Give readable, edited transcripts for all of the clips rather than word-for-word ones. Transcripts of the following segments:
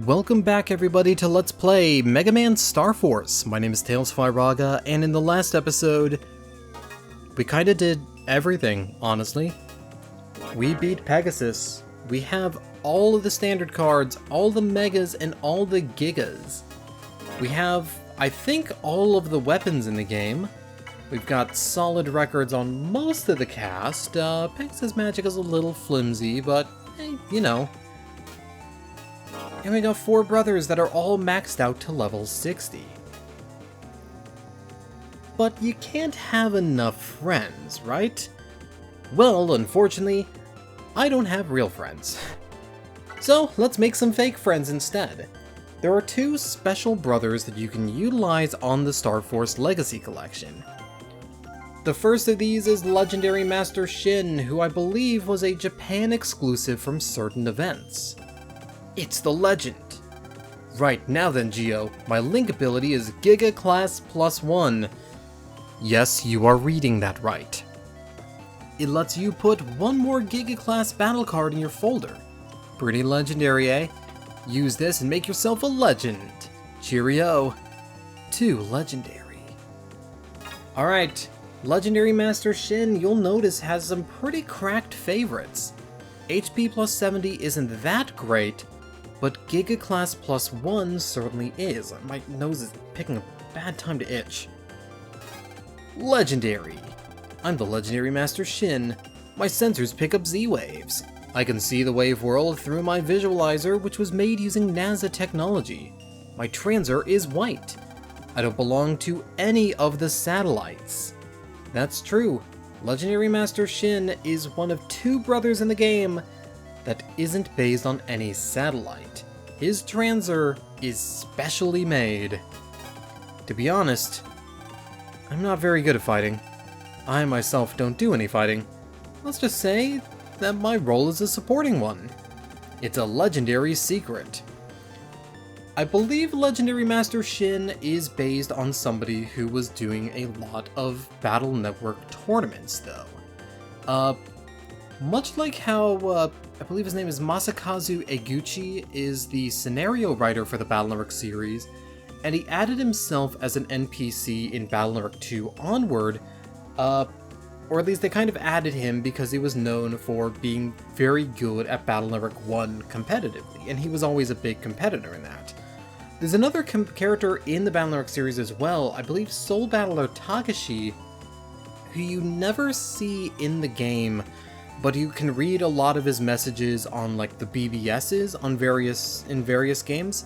Welcome back everybody to Let's Play Mega Man Star Force. My name is Tails Flyraga, and in the last episode, we kinda did everything, honestly. We beat Pegasus. We have all of the standard cards, all the Megas, and all the Gigas. We have, I think, all of the weapons in the game. We've got solid records on most of the cast. Pegasus Magic is a little flimsy, but, hey, you know. And we got 4 brothers that are all maxed out to level 60. But you can't have enough friends, right? Well, unfortunately, I don't have real friends. So let's make some fake friends instead. There are 2 special brothers that you can utilize on the Star Force Legacy Collection. The first of these is Legendary Master Shin, who I believe was a Japan exclusive from certain events. It's the legend! Right, now then, Geo, my Link ability is Giga Class +1. Yes, you are reading that right. It lets you put 1 more Giga Class battle card in your folder. Pretty legendary, eh? Use this and make yourself a legend. Cheerio. 2 legendary. Alright, Legendary Master Shin, you'll notice, has some pretty cracked favorites. HP plus 70 isn't that great, but Giga Class +1 certainly is. My nose is picking a bad time to itch. Legendary. I'm the Legendary Master Shin. My sensors pick up Z-waves. I can see the wave world through my visualizer, which was made using NASA technology. My transor is white. I don't belong to any of the satellites. That's true. Legendary Master Shin is one of 2 brothers in the game that isn't based on any satellite. His transor is specially made. To be honest, I'm not very good at fighting. I myself don't do any fighting. Let's just say that my role is a supporting one. It's a legendary secret. I believe Legendary Master Shin is based on somebody who was doing a lot of Battle Network tournaments, though. Much like how, I believe his name is Masakazu Eguchi is the scenario writer for the Battle Network series, and he added himself as an NPC in Battle Network 2 onward, or at least they kind of added him because he was known for being very good at Battle Network 1 competitively, and he was always a big competitor in that. There's another character in the Battle Network series as well, I believe Soul Battler Takashi, who you never see in the game, but you can read a lot of his messages on like the BBSs on in various games.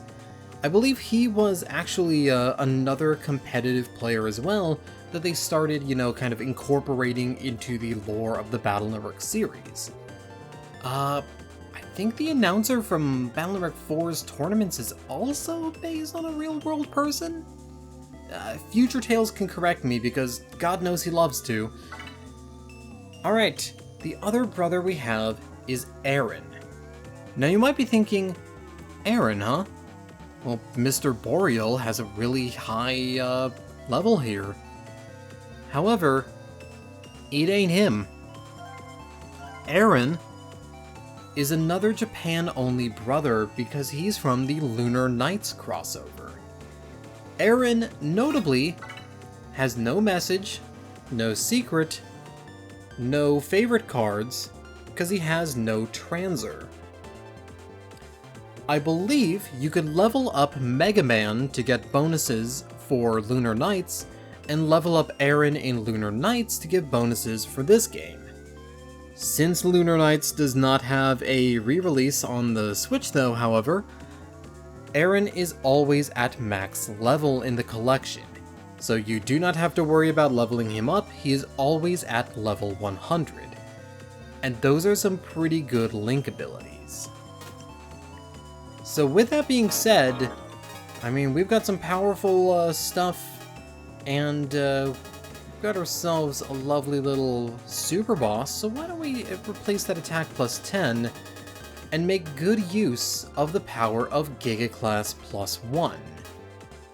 I believe he was actually another competitive player as well that they started, you know, kind of incorporating into the lore of the Battle Network series. I think the announcer from Battle Network 4's tournaments is also based on a real-world person? Future Tales can correct me because God knows he loves to. Alright. The other brother we have is Aaron. Now you might be thinking, Aaron, huh? Well, Mr. Boreal has a really high, level here. However, it ain't him. Aaron is another Japan-only brother because he's from the Lunar Knights crossover. Aaron, notably, has no message, no secret, no favorite cards, because he has no transor. I believe you could level up Mega Man to get bonuses for Lunar Knights, and level up Aaron in Lunar Knights to give bonuses for this game. Since Lunar Knights does not have a re-release on the Switch though, however, Aaron is always at max level in the collection. So you do not have to worry about leveling him up, he is always at level 100. And those are some pretty good Link abilities. So with that being said, I mean, we've got some powerful stuff, and we've got ourselves a lovely little super boss, so why don't we replace that attack plus 10 and make good use of the power of Giga Class +1.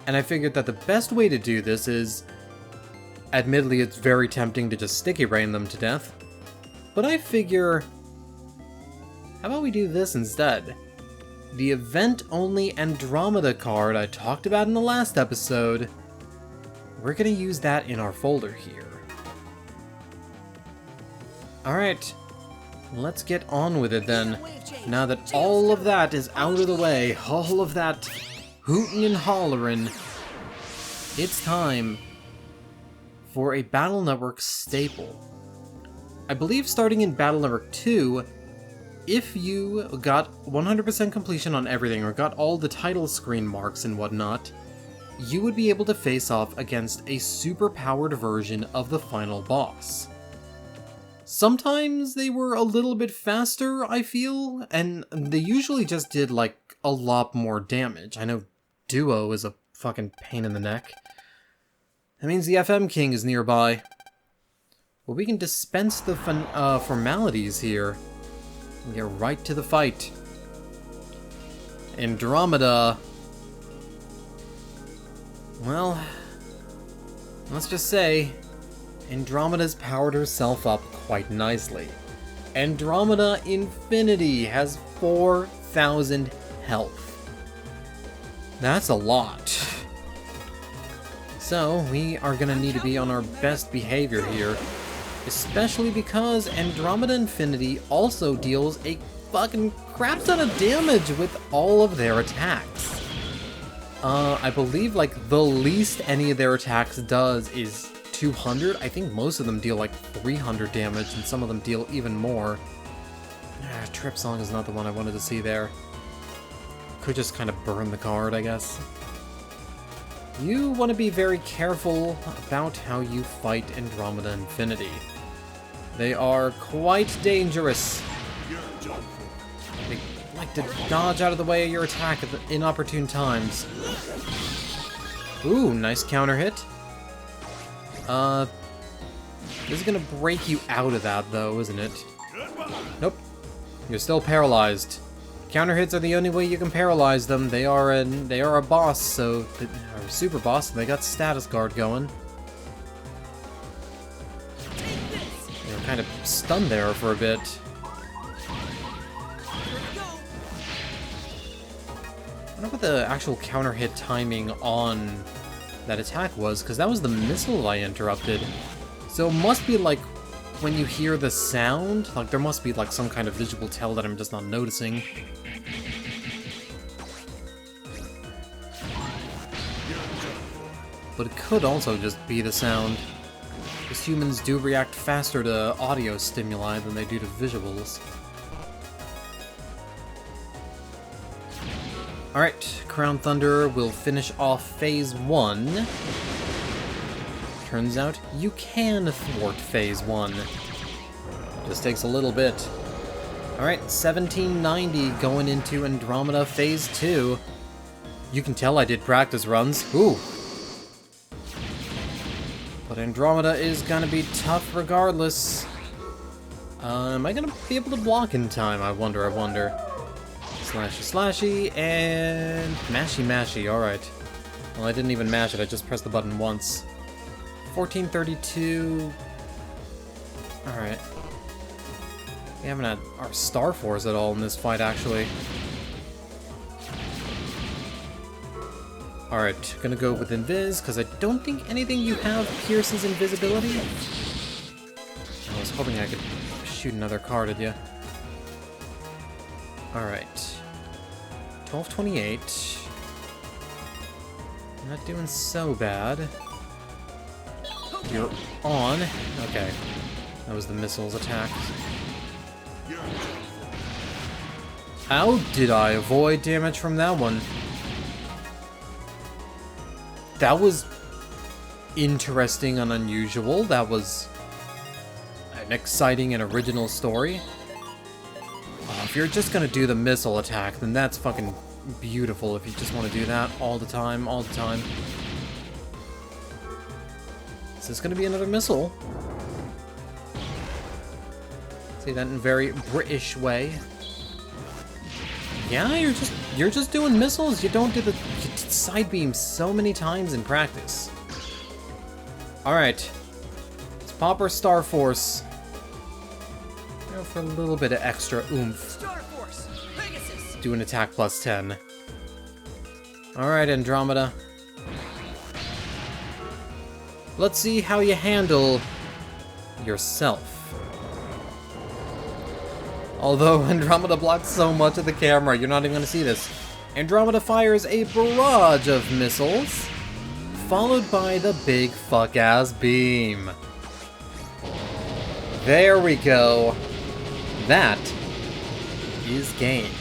And I figured that the best way to do this is, admittedly it's very tempting to just sticky rain them to death, but I figure, how about we do this instead? the event-only Andromeda card I talked about in the last episode. We're gonna use that in our folder here. Alright, let's get on with it then. Now that all of that is out of the way, all of that hootin' and hollerin', it's time for a Battle Network staple. I believe starting in Battle Network 2, if you got 100% completion on everything or got all the title screen marks and whatnot, you would be able to face off against a super-powered version of the final boss. Sometimes they were a little bit faster, I feel, and they usually just did, like, a lot more damage. I know Duo is a fucking pain in the neck. That means the FM King is nearby. Well, we can dispense the formalities here and get right to the fight. Andromeda. Well, let's just say Andromeda's powered herself up quite nicely. Andromeda Infinity has 4,000 health. That's a lot. So, we are gonna need to be on our best behavior here, especially because Andromeda Infinity also deals a fucking crap ton of damage with all of their attacks. I believe, like, the least any of their attacks does is 200. I think most of them deal, like, 300 damage, and some of them deal even more. Trip Song is not the one I wanted to see there. Could just kind of burn the card, I guess. You want to be very careful about how you fight Andromeda Infinity. They are quite dangerous. They like to dodge out of the way of your attack at the inopportune times. Ooh, nice counter hit. This is gonna break you out of that, though, isn't it? Nope. You're still paralyzed. Counter hits are the only way you can paralyze them. They are a boss, so or a super boss. So they got status guard going. You're kind of stunned there for a bit. I wonder what the actual counter hit timing on that attack was, because that was the missile I interrupted. So it must be like when you hear the sound, like there must be like some kind of visual tell that I'm just not noticing. But it could also just be the sound, because humans do react faster to audio stimuli than they do to visuals. Alright, Crown Thunder will finish off Phase 1. Turns out you can thwart Phase 1. Just takes a little bit. Alright, 1790 going into Andromeda Phase 2. You can tell I did practice runs. Ooh! But Andromeda is gonna be tough regardless. Am I gonna be able to block in time? I wonder. Slashy slashy, and mashy mashy, alright. Well, I didn't even mash it, I just pressed the button once. 1432... Alright. We haven't had our Star Force at all in this fight, actually. Alright, gonna go with Invis, because I don't think anything you have pierces invisibility. I was hoping I could shoot another card at you. Alright. 1228. Not doing so bad. You're on. Okay. That was the missiles attack. How did I avoid damage from that one? That was interesting and unusual. That was an exciting and original story. If you're just gonna do the missile attack, then that's fucking beautiful if you just want to do that all the time. Is this gonna be another missile? Say that in a very British way. Yeah, you're just doing missiles. You don't do the side beam so many times in practice. Alright. Let's pop our Star Force. For a little bit of extra oomph. Star Force, Pegasus. do an attack plus 10. Alright, Andromeda. Let's see how you handle yourself. Although Andromeda blocks so much of the camera, you're not even going to see this. Andromeda fires a barrage of missiles, followed by the big fuck-ass beam. There we go. That is game.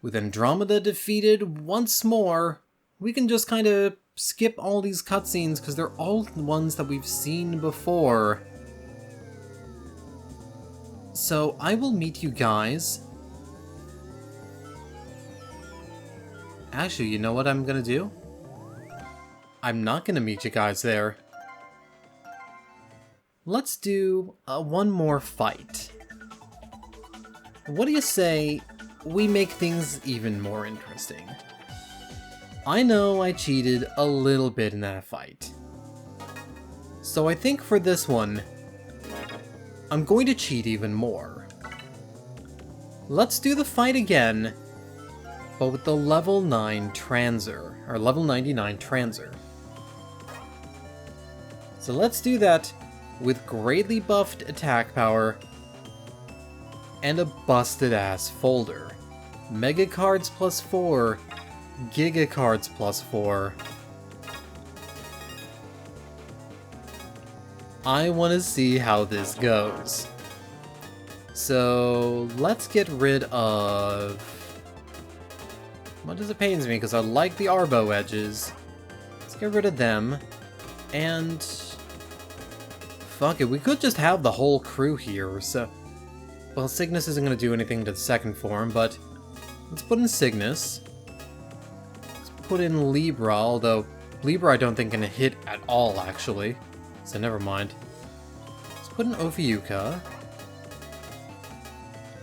With Andromeda defeated once more, we can just kind of skip all these cutscenes because they're all the ones that we've seen before. So I will meet you guys. Actually, you know what I'm gonna do? I'm not gonna meet you guys there. Let's do one more fight. What do you say we make things even more interesting? I know I cheated a little bit in that fight. So I think for this one, I'm going to cheat even more. Let's do the fight again, but with the level 9 Transer, or level 99 Transer. So let's do that with greatly buffed attack power and a busted ass folder. Mega cards plus 4, Giga cards plus 4. I want to see how this goes. So let's get rid of... much as it pains me because I like the Arbo edges. Let's get rid of them. And... fuck it, we could just have the whole crew here, so... well, Cygnus isn't going to do anything to the second form, but... let's put in Cygnus. Let's put in Libra, although Libra I don't think can hit at all, actually. So never mind. Let's put in Ophiucha.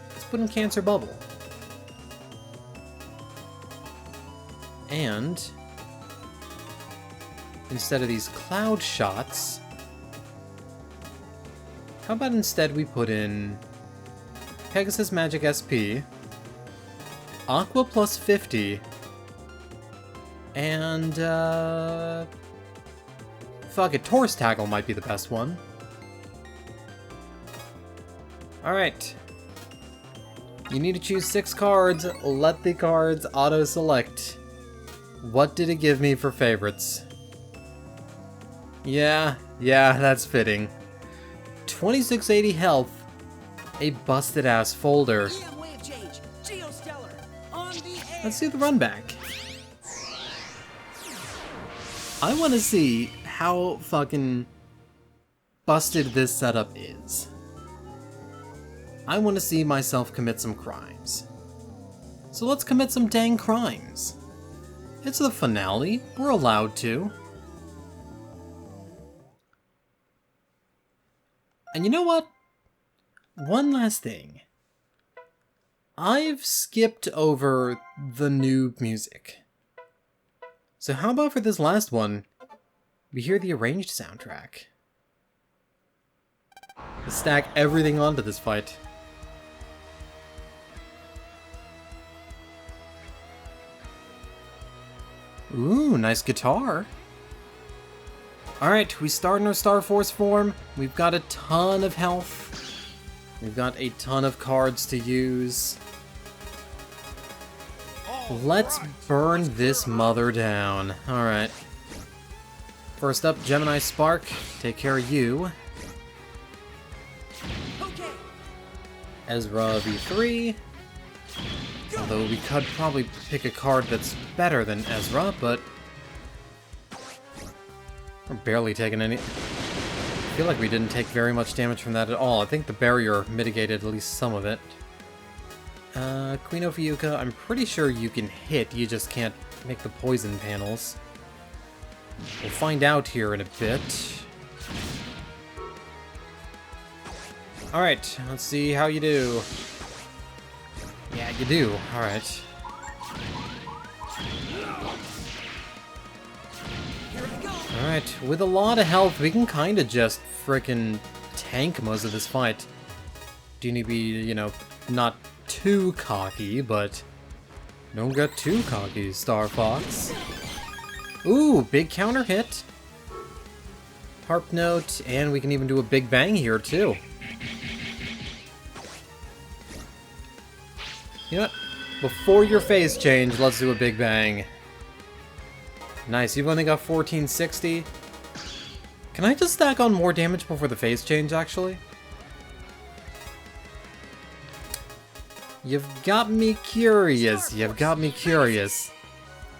Let's put in Cancer Bubble. And... instead of these cloud shots... how about instead we put in... Pegasus Magic SP... Aqua plus 50... and, fuck it, Taurus Tackle might be the best one. Alright. You need to choose 6 cards, let the cards auto-select. What did it give me for favorites? Yeah, that's fitting. 2680 health, a busted-ass folder. Let's do the run back. I want to see how fucking busted this setup is. I want to see myself commit some crimes. So let's commit some dang crimes. It's the finale, we're allowed to. And you know what? One last thing. I've skipped over the new music. So how about for this last one, we hear the arranged soundtrack. Let's stack everything onto this fight. Ooh, nice guitar. Alright, we start in our Star Force form. We've got a ton of health. We've got a ton of cards to use. Let's burn this mother down. Alright. First up, Gemini Spark. Take care of you. Ezra V3. Although we could probably pick a card that's better than Ezra, but... we're barely taking any... I feel like we didn't take very much damage from that at all. I think the barrier mitigated at least some of it. Queen Ophiucha, I'm pretty sure you can hit, you just can't make the poison panels. We'll find out here in a bit. Alright, let's see how you do. Yeah, you do. Alright. Alright, with a lot of health, we can kinda just frickin' tank most of this fight. Do need to be, you know, not too cocky, but don't get too cocky, Star Fox. Ooh, big counter hit. Harp note, and we can even do a big bang here, too. You know what? Before your phase change, let's do a big bang. Nice, you've only got 1460. Can I just stack on more damage before the phase change, actually? You've got me curious, you've got me curious.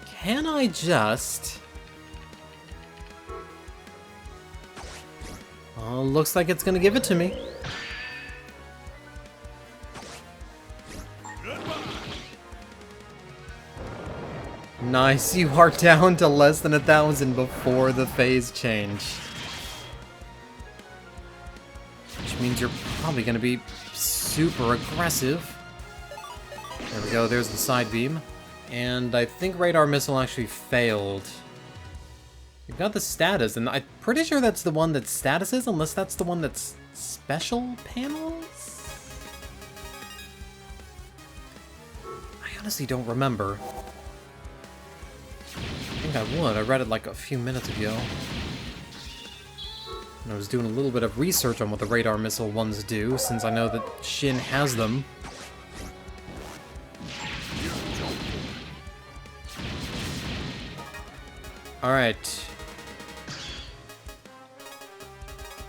Can I just... Oh, looks like it's gonna give it to me. Nice, you are down to less than 1,000 before the phase change. Which means you're probably gonna be super aggressive. There we go, there's the side beam. And I think Radar Missile actually failed. You've got the status, and I'm pretty sure that's the one that's statuses, unless that's the one that's special panels? I honestly don't remember. I think I would. I read it like a few minutes ago. And I was doing a little bit of research on what the Radar Missile ones do, since I know that Shin has them. Alright.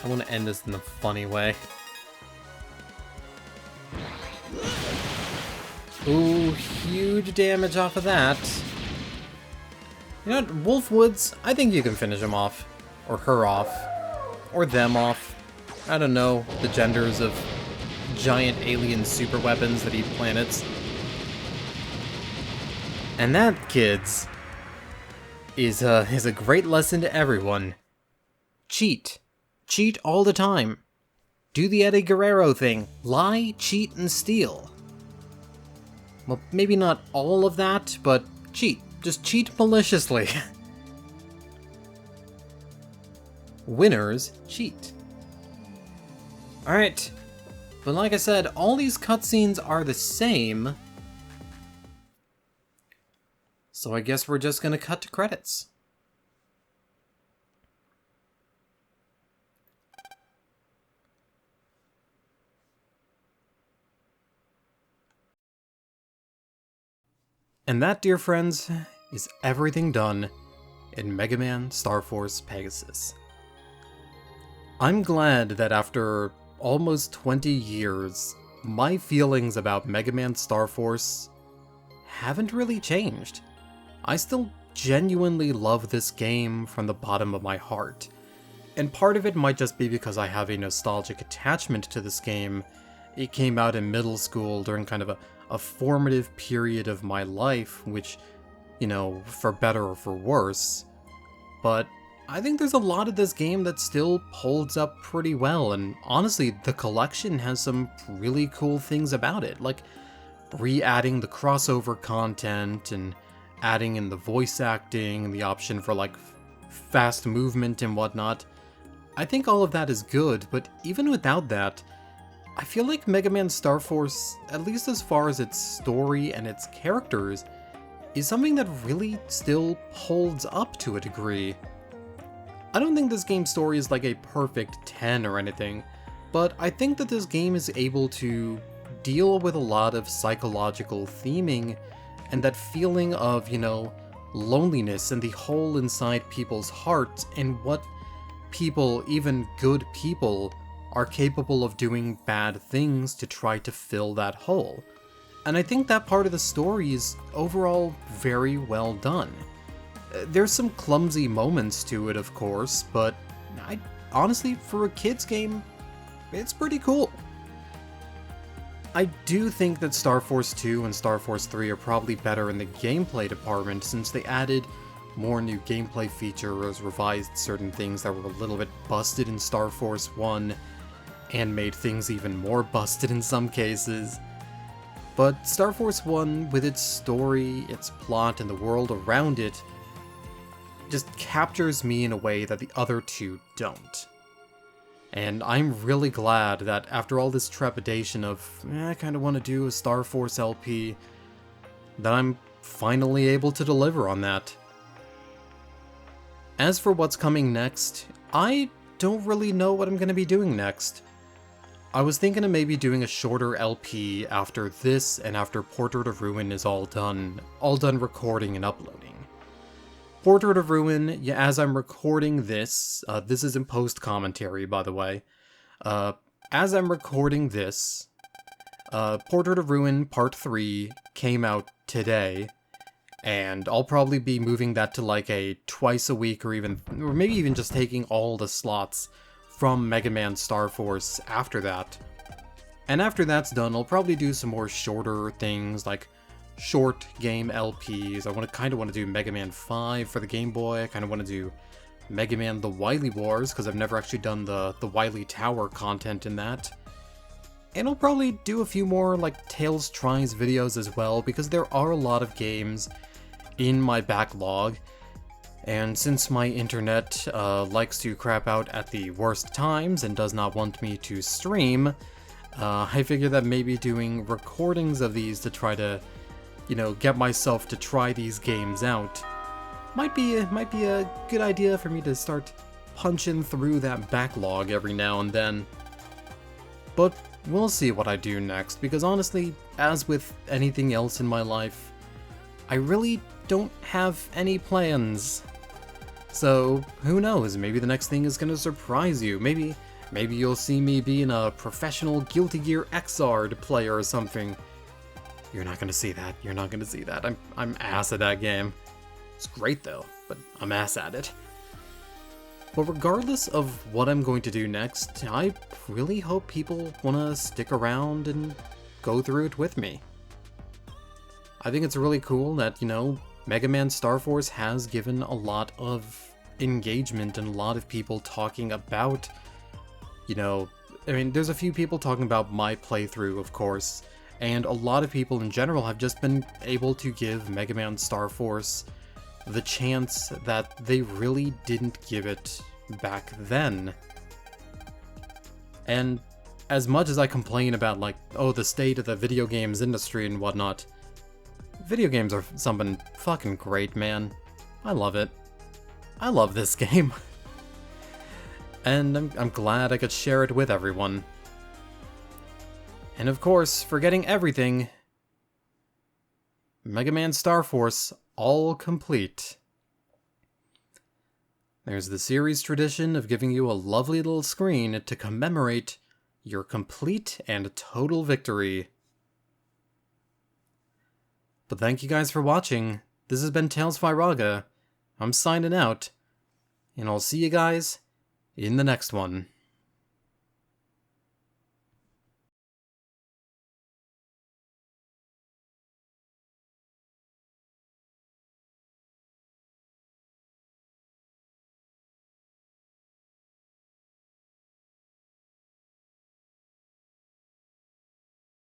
I want to end this in a funny way. Ooh, huge damage off of that. You know what, Wolfwoods, I think you can finish him off. Or her off. Or them off. I don't know the genders of giant alien super weapons that eat planets. And that, kids, is a great lesson to everyone. Cheat. Cheat all the time. Do the Eddie Guerrero thing. Lie, cheat, and steal. Well, maybe not all of that, but cheat. Just cheat maliciously. Winners cheat. Alright. But like I said, all these cutscenes are the same. So I guess we're just gonna cut to credits. And that, dear friends, is everything done in Mega Man Star Force Pegasus. I'm glad that after almost 20 years, my feelings about Mega Man Star Force haven't really changed. I still genuinely love this game from the bottom of my heart. And part of it might just be because I have a nostalgic attachment to this game. It came out in middle school during kind of a formative period of my life, which, you know, for better or for worse. But I think there's a lot of this game that still holds up pretty well, and honestly, the collection has some really cool things about it, like re-adding the crossover content, and adding in the voice acting, and the option for like fast movement and whatnot. I think all of that is good, but even without that, I feel like Mega Man Star Force, at least as far as its story and its characters, is something that really still holds up to a degree. I don't think this game's story is like a perfect 10 or anything, but I think that this game is able to deal with a lot of psychological theming and that feeling of, you know, loneliness and the hole inside people's hearts and what people, even good people, are capable of doing bad things to try to fill that hole. And I think that part of the story is overall very well done. There's some clumsy moments to it, of course, but honestly, for a kid's game, it's pretty cool. I do think that Star Force 2 and Star Force 3 are probably better in the gameplay department since they added more new gameplay features, revised certain things that were a little bit busted in Star Force 1, and made things even more busted in some cases. But Star Force 1, with its story, its plot, and the world around it, just captures me in a way that the other two don't. And I'm really glad that after all this trepidation of, I kind of want to do a Star Force LP, that I'm finally able to deliver on that. As for what's coming next, I don't really know what I'm going to be doing next. I was thinking of maybe doing a shorter LP after this and after Portrait of Ruin is all done recording and uploading. Portrait of Ruin, yeah, as I'm recording this, this is in post-commentary, by the way. As I'm recording this, Portrait of Ruin Part 3 came out today, and I'll probably be moving that to like a twice a week or maybe even just taking all the slots from Mega Man Star Force after that. And after that's done, I'll probably do some more shorter things like short game LPs. I kind of want to do Mega Man 5 for the Game Boy. I kind of want to do Mega Man The Wily Wars, because I've never actually done the Wily Tower content in that. And I'll probably do a few more like Tails Tries videos as well, because there are a lot of games in my backlog. And since my internet likes to crap out at the worst times and does not want me to stream, I figured that maybe doing recordings of these to try to, get myself to try these games out might be a good idea for me to start punching through that backlog every now and then. But we'll see what I do next, because honestly, as with anything else in my life, I really don't have any plans. So, who knows, maybe the next thing is gonna surprise you. Maybe you'll see me being a professional Guilty Gear Xrd player or something. You're not gonna see that. You're not gonna see that. I'm ass at that game. It's great though, but I'm ass at it. But regardless of what I'm going to do next, I really hope people wanna stick around and go through it with me. I think it's really cool that, Mega Man Star Force has given a lot of engagement and a lot of people talking about, there's a few people talking about my playthrough, of course, and a lot of people in general have just been able to give Mega Man Star Force the chance that they really didn't give it back then. And as much as I complain about, the state of the video games industry and whatnot, video games are something fucking great, man. I love it. I love this game. And I'm glad I could share it with everyone. And of course, forgetting everything, Mega Man Star Force all complete. There's the series tradition of giving you a lovely little screen to commemorate your complete and total victory. But thank you guys for watching. This has been Tails Firaga. I'm signing out, and I'll see you guys in the next one.